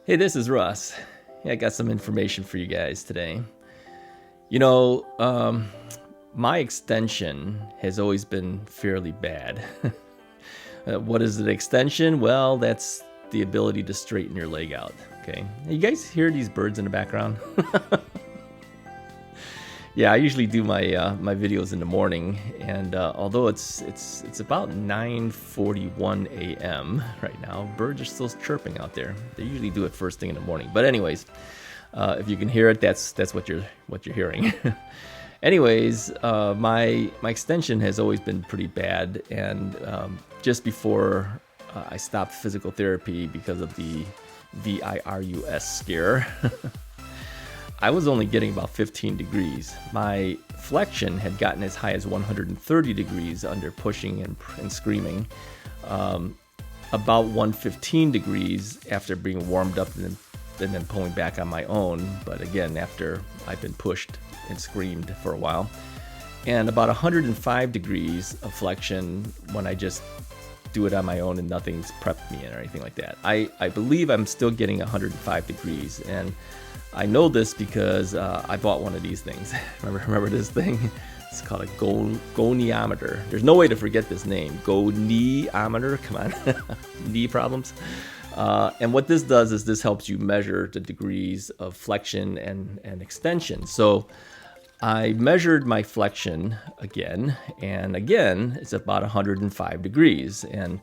Hey, this is Russ. Yeah, I got some information for you guys today. You know, my extension has always been fairly bad. What is an extension? Well, that's the ability to straighten your leg out. Okay, you guys hear these birds in the background? Yeah, I usually do my videos in the morning, and although it's about 9:41 a.m. right now, birds are still chirping out there. They usually do it first thing in the morning. But anyways, if you can hear it, that's what you're hearing. Anyways, my extension has always been pretty bad, and just before I stopped physical therapy because of the virus scare. I was only getting about 15 degrees. My flexion had gotten as high as 130 degrees under pushing and screaming. About 115 degrees after being warmed up and then pulling back on my own. But again, after I've been pushed and screamed for a while. And about 105 degrees of flexion when I just do it on my own and nothing's prepped me in or anything like that. I believe I'm still getting 105 degrees, and I know this because I bought one of these things. Remember this thing? It's called a goniometer. There's no way to forget this name. Goniometer. Come on, knee problems. And what this does is this helps you measure the degrees of flexion and extension. So I measured my flexion again, and again, it's about 105 degrees. And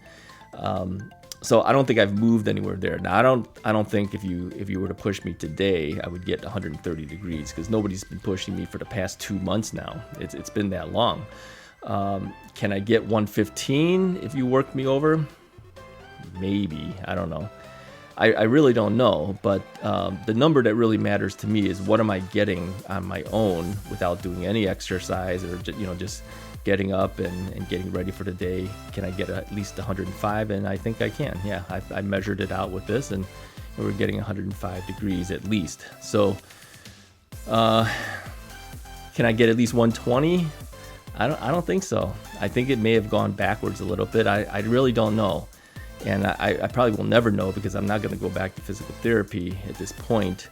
so I don't think I've moved anywhere there. Now I don't think if you were to push me today, I would get 130 degrees, because nobody's been pushing me for the past 2 months now. It's been that long. Can I get 115 if you work me over? Maybe. I don't know. I really don't know, but the number that really matters to me is what am I getting on my own without doing any exercise, or just getting up and getting ready for the day. Can I get at least 105? And I think I can. Yeah, I measured it out with this, and we're getting 105 degrees at least. So can I get at least 120? I don't think so. I think it may have gone backwards a little bit. I really don't know. And I probably will never know, because I'm not going to go back to physical therapy at this point.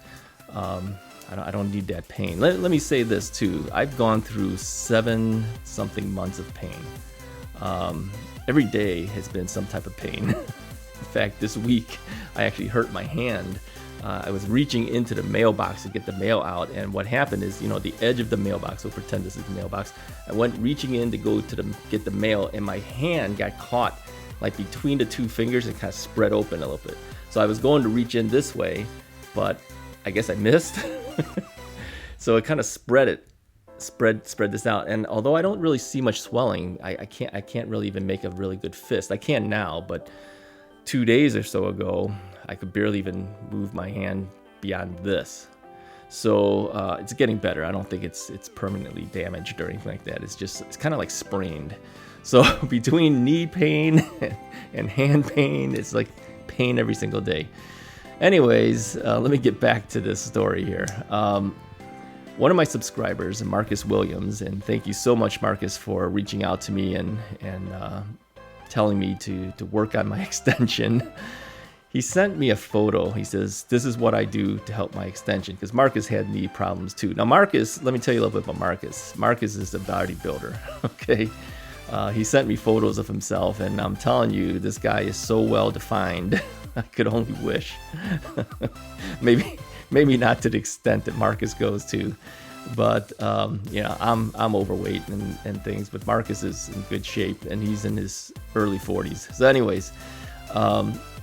I don't need that pain. Let me say this too. I've gone through 7-something months of pain. Every day has been some type of pain. In fact, this week I actually hurt my hand. I was reaching into the mailbox to get the mail out, and what happened is, the edge of the mailbox, we'll pretend this is the mailbox, I went reaching in to go to get the mail, and my hand got caught like between the two fingers and kind of spread open a little bit. So I was going to reach in this way, but I guess I missed. So it kind of spread this out. And although I don't really see much swelling, I can't really even make a really good fist. I can now, but 2 days or so ago, I could barely even move my hand beyond this. So it's getting better. I don't think it's permanently damaged or anything like that. It's kind of like sprained. So between knee pain and hand pain, it's like pain every single day. Anyways, let me get back to this story here. One of my subscribers, Marcus Williams, and thank you so much, Marcus, for reaching out to me and telling me to work on my extension. He sent me a photo. He says, this is what I do to help my extension, because Marcus had knee problems too. Now, Marcus, let me tell you a little bit about Marcus. Marcus is a bodybuilder, okay? He sent me photos of himself, and I'm telling you, this guy is so well defined. I could only wish. maybe not to the extent that Marcus goes to, but I'm overweight and things, but Marcus is in good shape, and he's in his early 40s. So anyways,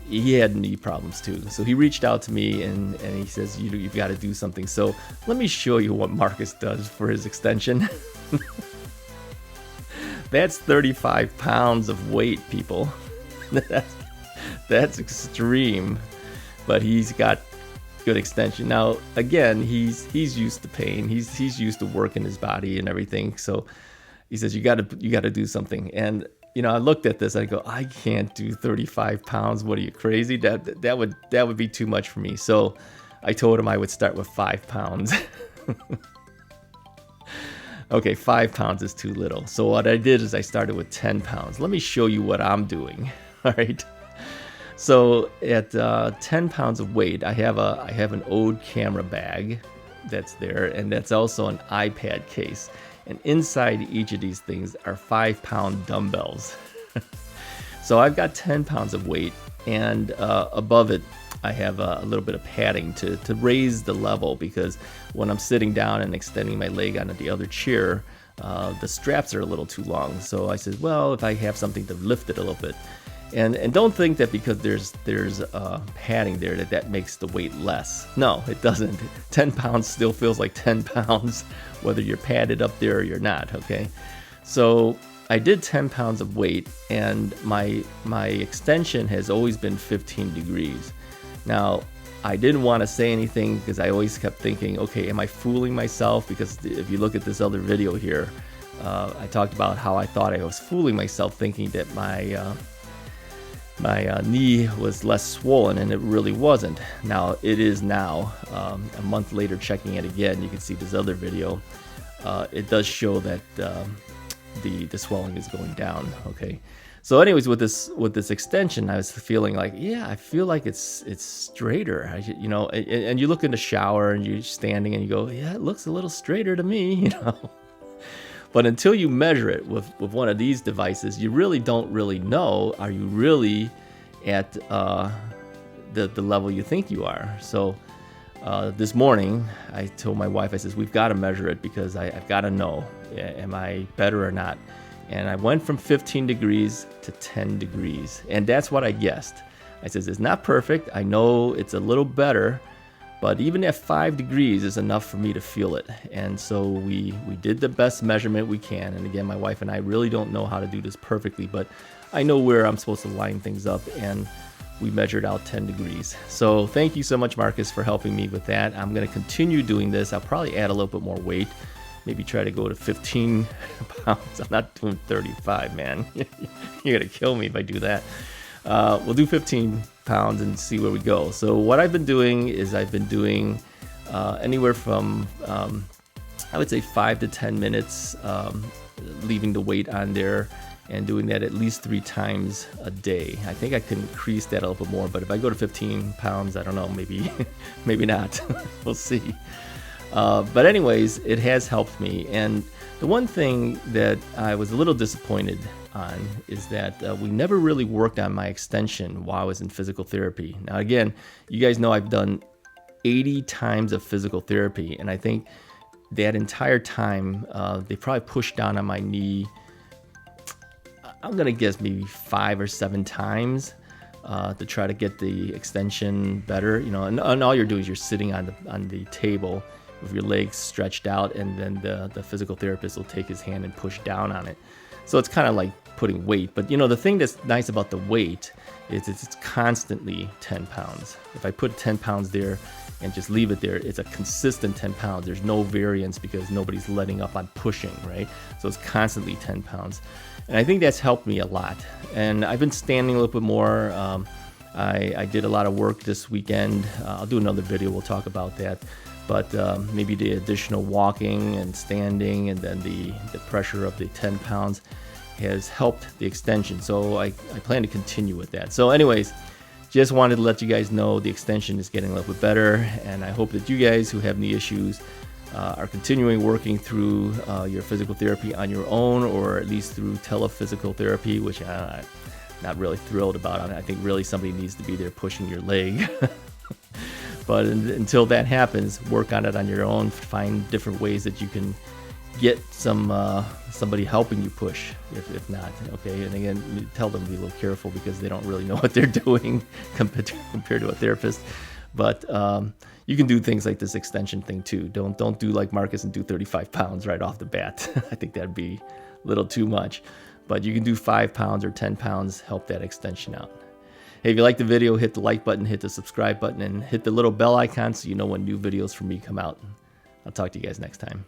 he had knee problems too. So he reached out to me and he says, you've got to do something. So let me show you what Marcus does for his extension. That's 35 pounds of weight, people. That's extreme, but he's got good extension. Now, again, he's used to pain. He's used to working his body and everything. So he says, you got to do something. And I looked at this. I go, I can't do 35 pounds. What are you, crazy? That would be too much for me. So I told him I would start with 5 pounds. Okay, 5 pounds is too little. So what I did is I started with 10 pounds. Let me show you what I'm doing. All right. So at 10 pounds of weight, I have an old camera bag that's there, and that's also an iPad case. And inside each of these things are 5-pound dumbbells. So I've got 10 pounds of weight, and above it, I have a little bit of padding to raise the level, because when I'm sitting down and extending my leg onto the other chair, the straps are a little too long. So I said, well, if I have something to lift it a little bit. And don't think that because there's padding there that makes the weight less. No, it doesn't. 10 pounds still feels like 10 pounds, whether you're padded up there or you're not, okay? So I did 10 pounds of weight, and my extension has always been 15 degrees. Now, I didn't want to say anything because I always kept thinking, okay, am I fooling myself? Because if you look at this other video here, I talked about how I thought I was fooling myself, thinking that my knee was less swollen, and it really wasn't. Now it is now. A month later, checking it again, you can see this other video. It does show that the swelling is going down. Okay, so anyways, with this extension, I was feeling like, yeah, I feel like it's straighter. And you look in the shower and you're standing and you go, yeah, it looks a little straighter to me, But until you measure it with one of these devices, you really don't really know, are you really at the level you think you are? So this morning, I told my wife, I says, we've got to measure it, because I've got to know, am I better or not? And I went from 15 degrees to 10 degrees. And that's what I guessed. I says, it's not perfect. I know it's a little better, but even at 5 degrees is enough for me to feel it. And so we did the best measurement we can. And again, my wife and I really don't know how to do this perfectly, but I know where I'm supposed to line things up, and we measured out 10 degrees. So thank you so much, Marcus, for helping me with that. I'm going to continue doing this. I'll probably add a little bit more weight, maybe try to go to 15 pounds. I'm not doing 35, man. You're going to kill me if I do that. We'll do 15 pounds and see where we go. So what I've been doing is I've been doing anywhere from I would say 5 to 10 minutes, leaving the weight on there and doing that at least 3 times a day. I think I can increase that a little bit more, but if I go to 15 pounds, I don't know, maybe not. We'll see. But anyways, it has helped me. And the one thing that I was a little disappointed on is that we never really worked on my extension while I was in physical therapy. Now, again, you guys know I've done 80 times of physical therapy, and I think that entire time they probably pushed down on my knee, I'm gonna guess maybe 5 or 7 times to try to get the extension better. And all you're doing is you're sitting on the table with your legs stretched out, and then the physical therapist will take his hand and push down on it. So it's kind of like putting weight. But the thing that's nice about the weight is it's constantly 10 pounds. If I put 10 pounds there and just leave it there, it's a consistent 10 pounds. There's no variance because nobody's letting up on pushing, right? So it's constantly 10 pounds. And I think that's helped me a lot. And I've been standing a little bit more. I did a lot of work this weekend. I'll do another video, we'll talk about that. But maybe the additional walking and standing, and then the pressure of the 10 pounds has helped the extension. So I plan to continue with that. So anyways, just wanted to let you guys know the extension is getting a little bit better, and I hope that you guys who have knee issues are continuing working through your physical therapy on your own, or at least through telephysical therapy, which I'm not really thrilled about. I think really somebody needs to be there pushing your leg. But until that happens, work on it on your own. Find different ways that you can get somebody helping you push, if not, okay? And again, tell them to be a little careful because they don't really know what they're doing compared to a therapist. But you can do things like this extension thing too. Don't do like Marcus and do 35 pounds right off the bat. I think that'd be a little too much. But you can do 5 pounds or 10 pounds, help that extension out. Hey, if you like the video, hit the like button, hit the subscribe button, and hit the little bell icon so you know when new videos from me come out. I'll talk to you guys next time.